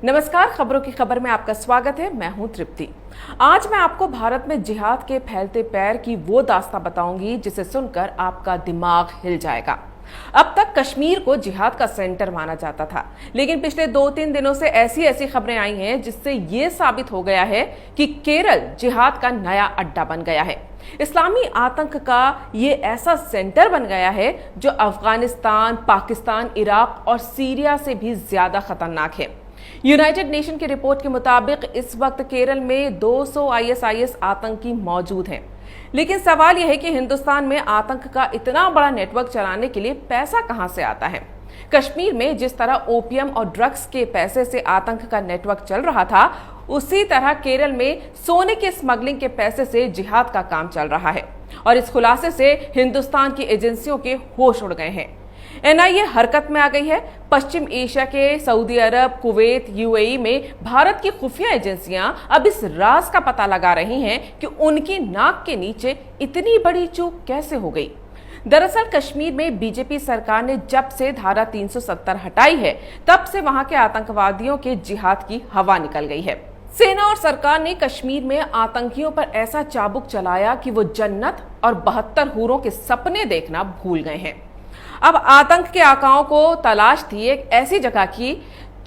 नमस्कार, खबरों की खबर में आपका स्वागत है। मैं हूं तृप्ति। आज मैं आपको भारत में जिहाद के फैलते पैर की वो दास्तां बताऊंगी जिसे सुनकर आपका दिमाग हिल जाएगा। अब तक कश्मीर को जिहाद का सेंटर माना जाता था, लेकिन पिछले 2-3 दिनों से ऐसी खबरें आई हैं जिससे ये साबित हो गया है कि केरल जिहाद का नया अड्डा बन गया है। इस्लामी आतंक का ये ऐसा सेंटर बन गया है जो अफगानिस्तान, पाकिस्तान, इराक और सीरिया से भी ज्यादा खतरनाक है। यूनाइटेड नेशन की रिपोर्ट के मुताबिक इस वक्त केरल में 200 आईएसआईएस आतंकी मौजूद हैं। लेकिन सवाल यह है कि हिंदुस्तान में आतंक का इतना बड़ा नेटवर्क चलाने के लिए पैसा कहां से आता है। कश्मीर में जिस तरह ओपियम और ड्रग्स के पैसे से आतंक का नेटवर्क चल रहा था, उसी तरह केरल में सोने के स्मगलिंग के पैसे से जिहाद का काम चल रहा है। और इस खुलासे से हिंदुस्तान की एजेंसियों के होश उड़ गए हैं। एनआईए हरकत में आ गई है। पश्चिम एशिया के सऊदी अरब, कुवैत, यूएई में भारत की खुफिया एजेंसियां अब इस राज का पता लगा रही हैं कि उनकी नाक के नीचे इतनी बड़ी चूक कैसे हो गई। दरअसल कश्मीर में बीजेपी सरकार ने जब से धारा 370 हटाई है, तब से वहां के आतंकवादियों के जिहाद की हवा निकल गई है। सेना और सरकार ने कश्मीर में आतंकियों पर ऐसा चाबुक चलाया कि वो जन्नत और 72 हूरों के सपने देखना भूल गए हैं। अब आतंक के आकाओं को तलाश थी एक ऐसी जगह की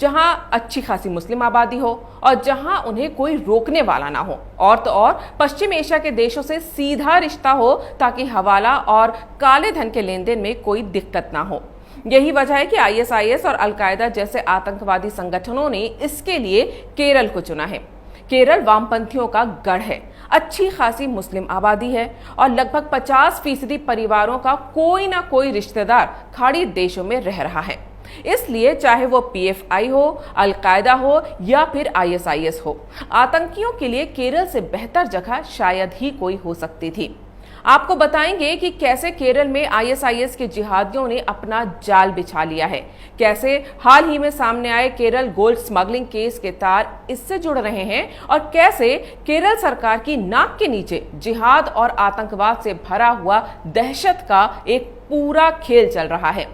जहां अच्छी खासी मुस्लिम आबादी हो और जहां उन्हें कोई रोकने वाला ना हो, और तो और पश्चिम एशिया के देशों से सीधा रिश्ता हो ताकि हवाला और काले धन के लेन देन में कोई दिक्कत ना हो। यही वजह है कि आईएसआईएस और अलकायदा जैसे आतंकवादी संगठनों ने इसके लिए केरल को चुना है। केरल वामपंथियों का गढ़ है, अच्छी खासी मुस्लिम आबादी है और लगभग 50% परिवारों का कोई ना कोई रिश्तेदार खाड़ी देशों में रह रहा है। इसलिए चाहे वो पीएफआई हो, अलकायदा हो या फिर आईएसआईएस हो, आतंकियों के लिए केरल से बेहतर जगह शायद ही कोई हो सकती थी। आपको बताएंगे कि कैसे केरल में आईएसआईएस के जिहादियों ने अपना जाल बिछा लिया है, कैसे हाल ही में सामने आए केरल गोल्ड स्मगलिंग केस के तार इससे जुड़ रहे हैं और कैसे केरल सरकार की नाक के नीचे जिहाद और आतंकवाद से भरा हुआ दहशत का एक पूरा खेल चल रहा है।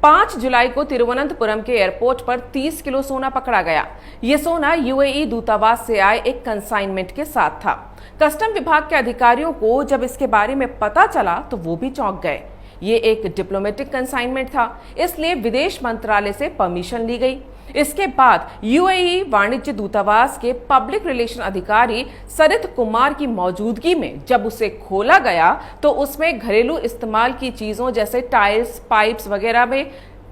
5 जुलाई को तिरुवनंतपुरम के एयरपोर्ट पर 30 किलो सोना पकड़ा गया। ये सोना यूएई दूतावास से आए एक कंसाइनमेंट के साथ था। कस्टम विभाग के अधिकारियों को जब इसके बारे में पता चला तो वो भी चौंक गए। ये एक डिप्लोमेटिक कंसाइनमेंट था, इसलिए विदेश मंत्रालय से परमिशन ली गई। इसके बाद यूएई वाणिज्य दूतावास के पब्लिक रिलेशन अधिकारी सरित कुमार की मौजूदगी में जब उसे खोला गया तो उसमें घरेलू इस्तेमाल की चीजों जैसे टाइल्स, पाइप्स वगैरह में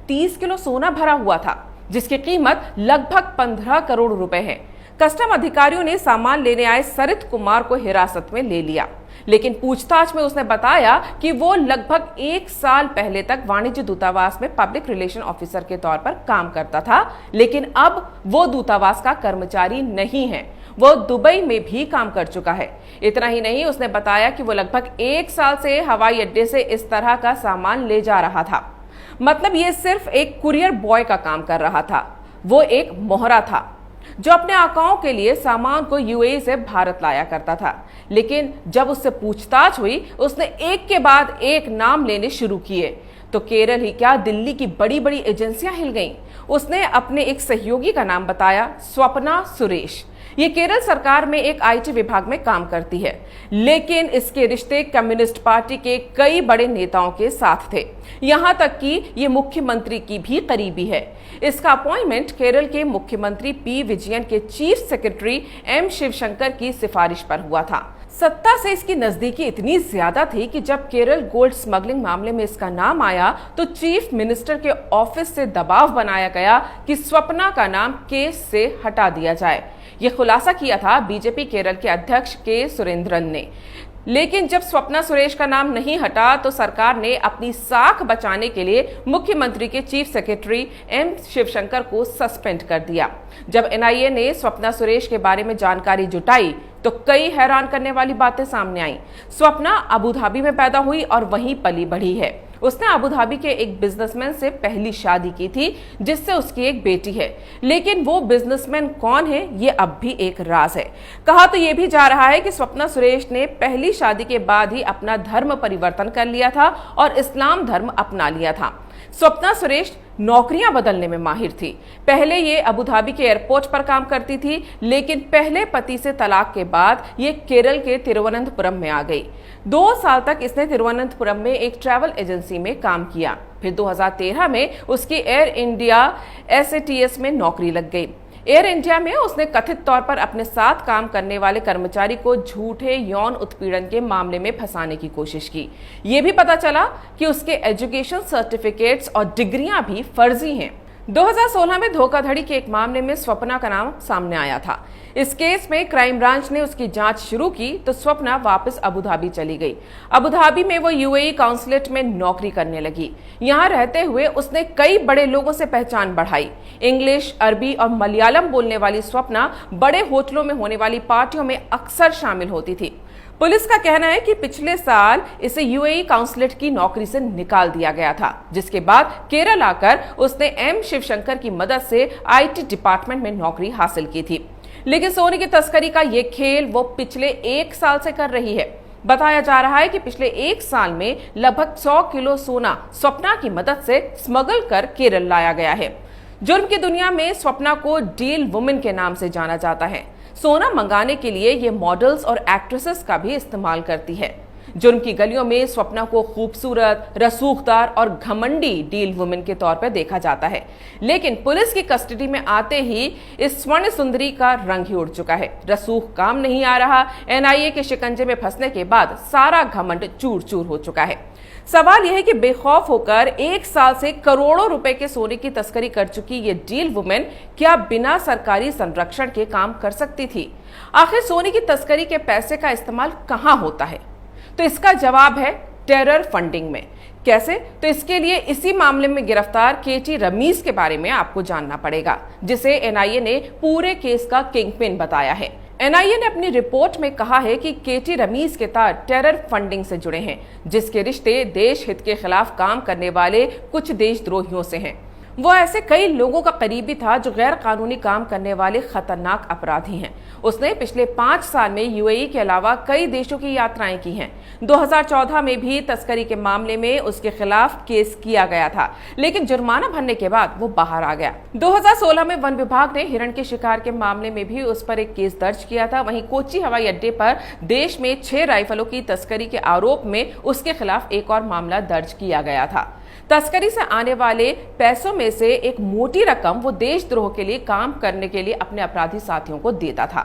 30 किलो सोना भरा हुआ था, जिसकी कीमत लगभग 15 करोड़ रुपए है। कस्टम अधिकारियों ने सामान लेने आए सरित कुमार को हिरासत में ले लिया, लेकिन पूछताछ में उसने बताया कि वो लगभग 1 साल पहले तक वाणिज्य दूतावास में पब्लिक रिलेशन ऑफिसर के तौर पर काम करता था, लेकिन अब वो दूतावास का कर्मचारी नहीं है, वो दुबई में भी काम कर चुका है। इतना ही नहीं, उसने बताया कि वो लगभग 1 साल से हवाई अड्डे से इस तरह का सामान ले जा रहा था। मतलब ये सिर्फ एक कुरियर बॉय का काम कर रहा था। वो एक मोहरा था जो अपने आकाओं के लिए सामान को यूएई से भारत लाया करता था। लेकिन जब उससे पूछताछ हुई, उसने एक के बाद एक नाम लेने शुरू किए तो केरल ही क्या, दिल्ली की बड़ी बड़ी एजेंसियां हिल गईं। उसने अपने एक सहयोगी का नाम बताया, स्वप्ना सुरेश। ये केरल सरकार में एक आईटी विभाग में काम करती है, लेकिन इसके रिश्ते कम्युनिस्ट पार्टी के कई बड़े नेताओं के साथ थे। यहां तक कि ये मुख्यमंत्री की भी करीबी है। इसका अपॉइंटमेंट केरल के मुख्यमंत्री पी विजयन के चीफ सेक्रेटरी एम शिवशंकर की सिफारिश पर हुआ था। सत्ता से इसकी नजदीकी इतनी ज्यादा थी कि जब केरल गोल्ड स्मगलिंग मामले में इसका नाम आया तो चीफ मिनिस्टर के ऑफिस से दबाव बनाया गया कि स्वप्ना का नाम केस से हटा दिया जाए। यह खुलासा किया था बीजेपी केरल के अध्यक्ष के सुरेंद्रन ने। लेकिन जब स्वप्ना सुरेश का नाम नहीं हटा तो सरकार ने अपनी साख बचाने के लिए मुख्यमंत्री के चीफ सेक्रेटरी एम शिवशंकर को सस्पेंड कर दिया। जब एनआईए ने स्वप्ना सुरेश के बारे में जानकारी जुटाई तो कई हैरान करने वाली बातें सामने आई। स्वप्ना अबू धाबी में पैदा हुई और वहीं पली बढ़ी है। उसने अबू धाबी के एक बिजनेसमैन से पहली शादी की थी, जिससे उसकी एक बेटी है। लेकिन वो बिजनेसमैन कौन है, ये अब भी एक राज है। कहा तो ये भी जा रहा है कि स्वप्ना सुरेश ने पहली शादी के बाद ही अपना धर्म परिवर्तन कर लिया था और इस्लाम धर्म अपना लिया था। स्वप्ना सुरेश नौकरियां बदलने में माहिर थी। पहले ये अबू धाबी के एयरपोर्ट पर काम करती थी, लेकिन पहले पति से तलाक के बाद ये केरल के तिरुवनंतपुरम में आ गई। 2 साल तक इसने तिरुवनंतपुरम में एक ट्रैवल एजेंसी में काम किया। फिर 2013 में उसकी एयर इंडिया SATS में नौकरी लग गई। एयर इंडिया में उसने कथित तौर पर अपने साथ काम करने वाले कर्मचारी को झूठे यौन उत्पीड़न के मामले में फंसाने की कोशिश की। ये भी पता चला कि उसके एजुकेशन सर्टिफिकेट्स और डिग्रियां भी फर्जी हैं। 2016 में धोखाधड़ी के एक मामले में स्वप्ना का नाम सामने आया था। इस केस में क्राइम ब्रांच ने उसकी जांच शुरू की तो स्वप्ना वापस अबू धाबी चली गई। अबू धाबी में वो UAE काउंसलेट में नौकरी करने लगी। यहाँ रहते हुए उसने कई बड़े लोगों से पहचान बढ़ाई। इंग्लिश, अरबी और मलयालम बोलने वाली स्वप्ना बड़े होटलों में होने वाली पार्टियों में अक्सर शामिल होती थी। पुलिस का कहना है कि पिछले साल इसे UAE काउंसलेट की नौकरी से निकाल दिया गया था, जिसके बाद केरल आकर उसने M शिवशंकर की मदद से IT डिपार्टमेंट में नौकरी हासिल की थी। लेकिन सोने की तस्करी का ये खेल वो पिछले 1 साल से कर रही है। बताया जा रहा है कि पिछले 1 साल में लगभग 100 किलो सोना स्वप्ना की मदद से स्मगल कर केरल लाया गया है। जुर्म की दुनिया में स्वप्ना को डील वुमेन के नाम से जाना जाता है। सोना मंगाने के लिए ये मॉडल्स और एक्ट्रेसेस का भी इस्तेमाल करती है। जुर्म की गलियों में स्वप्ना को खूबसूरत, रसूखदार और घमंडी डील वुमेन के तौर पर देखा जाता है। लेकिन पुलिस की कस्टडी में आते ही इस स्वर्ण सुंदरी का रंग ही उड़ चुका है। रसूख काम नहीं आ रहा। NIA के शिकंजे में फंसने के बाद सारा घमंड चूर चूर हो चुका है। सवाल यह है कि बेखौफ होकर 1 साल से करोड़ों रुपए के सोने की तस्करी कर चुकी ये डील वुमेन क्या बिना सरकारी संरक्षण के काम कर सकती थी? आखिर सोने की तस्करी के पैसे का इस्तेमाल कहां होता है? तो इसका जवाब है टेरर फंडिंग में। कैसे? तो इसके लिए इसी मामले में गिरफ्तार KT रमीज के बारे में आपको जानना पड़ेगा, जिसे NIA ने पूरे केस का किंगपिन बताया है। NIA ने अपनी रिपोर्ट में कहा है कि KT रमीज के तार टेरर फंडिंग से जुड़े हैं, जिसके रिश्ते देश हित के खिलाफ काम करने वाले कुछ देशद्रोहियों से हैं। वो ऐसे कई लोगों का करीबी था जो गैर कानूनी काम करने वाले खतरनाक अपराधी हैं। उसने पिछले 5 साल में UAE के अलावा कई देशों की यात्राएं की हैं। 2014 में भी तस्करी के मामले में उसके खिलाफ केस किया गया था, लेकिन जुर्माना भरने के बाद वो बाहर आ गया। 2016 में वन विभाग ने हिरण के शिकार के मामले में भी उस पर एक केस दर्ज किया था। वहीं कोच्चि हवाई अड्डे पर देश में 6 राइफलों की तस्करी के आरोप में उसके खिलाफ एक और मामला दर्ज किया गया था। तस्करी से आने वाले पैसों में से एक मोटी रकम वो देशद्रोह के लिए काम करने के लिए अपने अपराधी साथियों को देता था।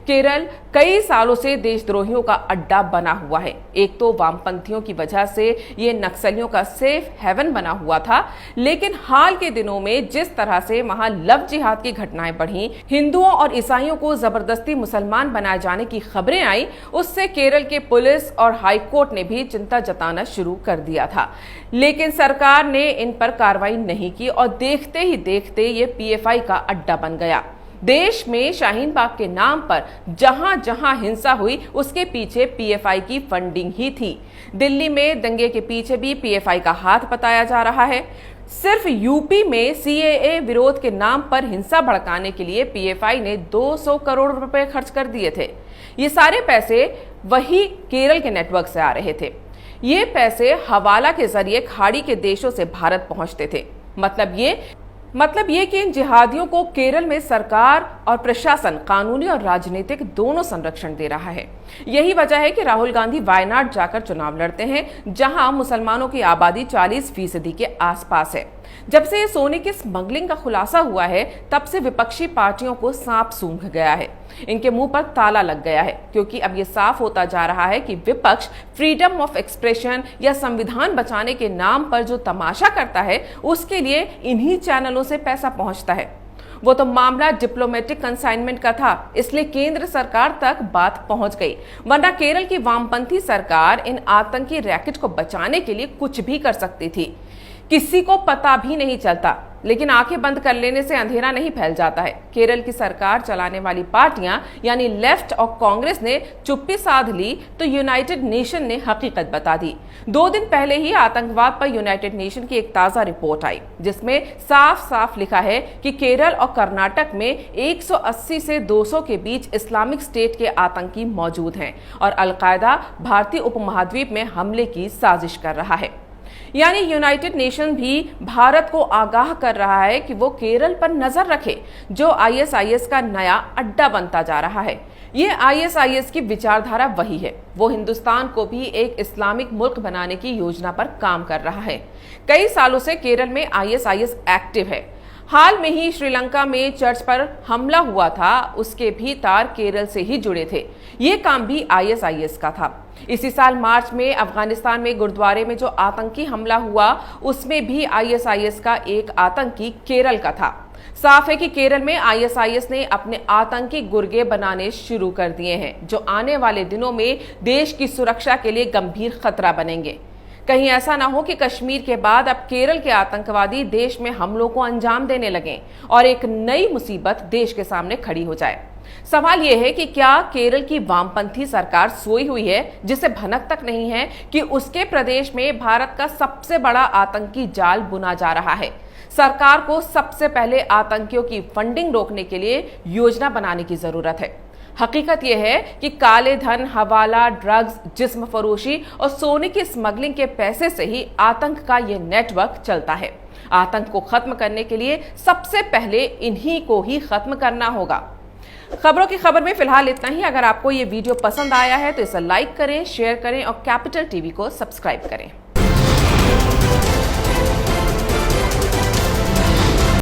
केरल कई सालों से देशद्रोहियों का अड्डा बना हुआ है। एक तो वामपंथियों की वजह से ये नक्सलियों का सेफ हेवन बना हुआ था, लेकिन हाल के दिनों में जिस तरह से वहां लव जिहाद की घटनाएं बढ़ी, हिंदुओं और ईसाइयों को जबरदस्ती मुसलमान बनाए जाने की खबरें आई, उससे केरल के पुलिस और हाईकोर्ट ने भी चिंता जताना शुरू कर दिया था। लेकिन सरकार ने इन पर कार्रवाई नहीं की और देखते ही देखते ये PFI का अड्डा बन गया। देश में शाहीन बाग के नाम पर जहां जहां हिंसा हुई उसके पीछे PFI की फंडिंग ही थी। दिल्ली में दंगे के पीछे भी PFI का हाथ बताया जा रहा है। सिर्फ यूपी में CAA विरोध के नाम पर हिंसा भड़काने के लिए PFI ने 200 करोड़ रुपए खर्च कर दिए थे। ये सारे पैसे वही केरल के नेटवर्क से आ रहे थे। ये पैसे हवाला के जरिए खाड़ी के देशों से भारत पहुंचते थे। मतलब ये कि इन जिहादियों को केरल में सरकार और प्रशासन कानूनी और राजनीतिक दोनों संरक्षण दे रहा है। यही वजह है कि राहुल गांधी वायनाड जाकर चुनाव लड़ते हैं, जहां मुसलमानों की आबादी 40% के आसपास है। जब से ये सोने की स्मगलिंग का खुलासा हुआ है, तब से विपक्षी पार्टियों को सांप सूंघ गया है। इनके मुंह पर ताला लग गया है, क्योंकि अब ये साफ होता जा रहा है कि विपक्ष फ्रीडम ऑफ एक्सप्रेशन या संविधान बचाने के नाम पर जो तमाशा करता है, उसके लिए इन्हीं चैनलों से पैसा पहुंचता है। वो तो मामला डिप्लोमेटिक कंसाइनमेंट का था, इसलिए केंद्र सरकार तक बात पहुंच गई, वरना केरल की वामपंथी सरकार इन आतंकी रैकेट को बचाने के लिए कुछ भी कर सकती थी। किसी को पता भी नहीं चलता, लेकिन आंखें बंद कर लेने से अंधेरा नहीं फैल जाता है। केरल की सरकार चलाने वाली पार्टियां यानी लेफ्ट और कांग्रेस ने चुप्पी साध ली तो यूनाइटेड नेशन ने हकीकत बता दी। 2 दिन पहले ही आतंकवाद पर यूनाइटेड नेशन की एक ताजा रिपोर्ट आई, जिसमें साफ साफ लिखा है कि केरल और कर्नाटक में 180 से 200 के बीच इस्लामिक स्टेट के आतंकी मौजूद हैं और अलकायदा भारतीय उपमहाद्वीप में हमले की साजिश कर रहा है। यानी यूनाइटेड नेशन भी भारत को आगाह कर रहा है कि वो केरल पर नजर रखे, जो आईएसआईएस का नया अड्डा बनता जा रहा है। ये आईएसआईएस की विचारधारा वही है। वो हिंदुस्तान को भी एक इस्लामिक मुल्क बनाने की योजना पर काम कर रहा है। कई सालों से केरल में आईएसआईएस एक्टिव है। हाल में ही श्रीलंका में चर्च पर हमला हुआ था, उसके भी तार केरल से ही जुड़े थे। ये काम भी आईएसआईएस का था। इसी साल मार्च में अफगानिस्तान में गुरुद्वारे में जो आतंकी हमला हुआ, उसमें भी आईएसआईएस का एक आतंकी केरल का था। साफ है कि केरल में आईएसआईएस ने अपने आतंकी गुर्गे बनाने शुरू कर दिए हैं, जो आने वाले दिनों में देश की सुरक्षा के लिए गंभीर खतरा बनेंगे। कहीं ऐसा ना हो कि कश्मीर के बाद अब केरल के आतंकवादी देश में हमलों को अंजाम देने लगें और एक नई मुसीबत देश के सामने खड़ी हो जाए। सवाल यह है कि क्या केरल की वामपंथी सरकार सोई हुई है, जिसे भनक तक नहीं है कि उसके प्रदेश में भारत का सबसे बड़ा आतंकी जाल बुना जा रहा है। सरकार को सबसे पहले आतंकियों की फंडिंग रोकने के लिए योजना बनाने की जरूरत है। हकीकत यह है कि काले धन, हवाला, ड्रग्स, जिस्म फरोशी और सोने की स्मगलिंग के पैसे से ही आतंक का यह नेटवर्क चलता है। आतंक को खत्म करने के लिए सबसे पहले इन्हीं को ही खत्म करना होगा। खबरों की खबर में फिलहाल इतना ही। अगर आपको ये वीडियो पसंद आया है तो इसे लाइक करें, शेयर करें और कैपिटल टीवी को सब्सक्राइब करें।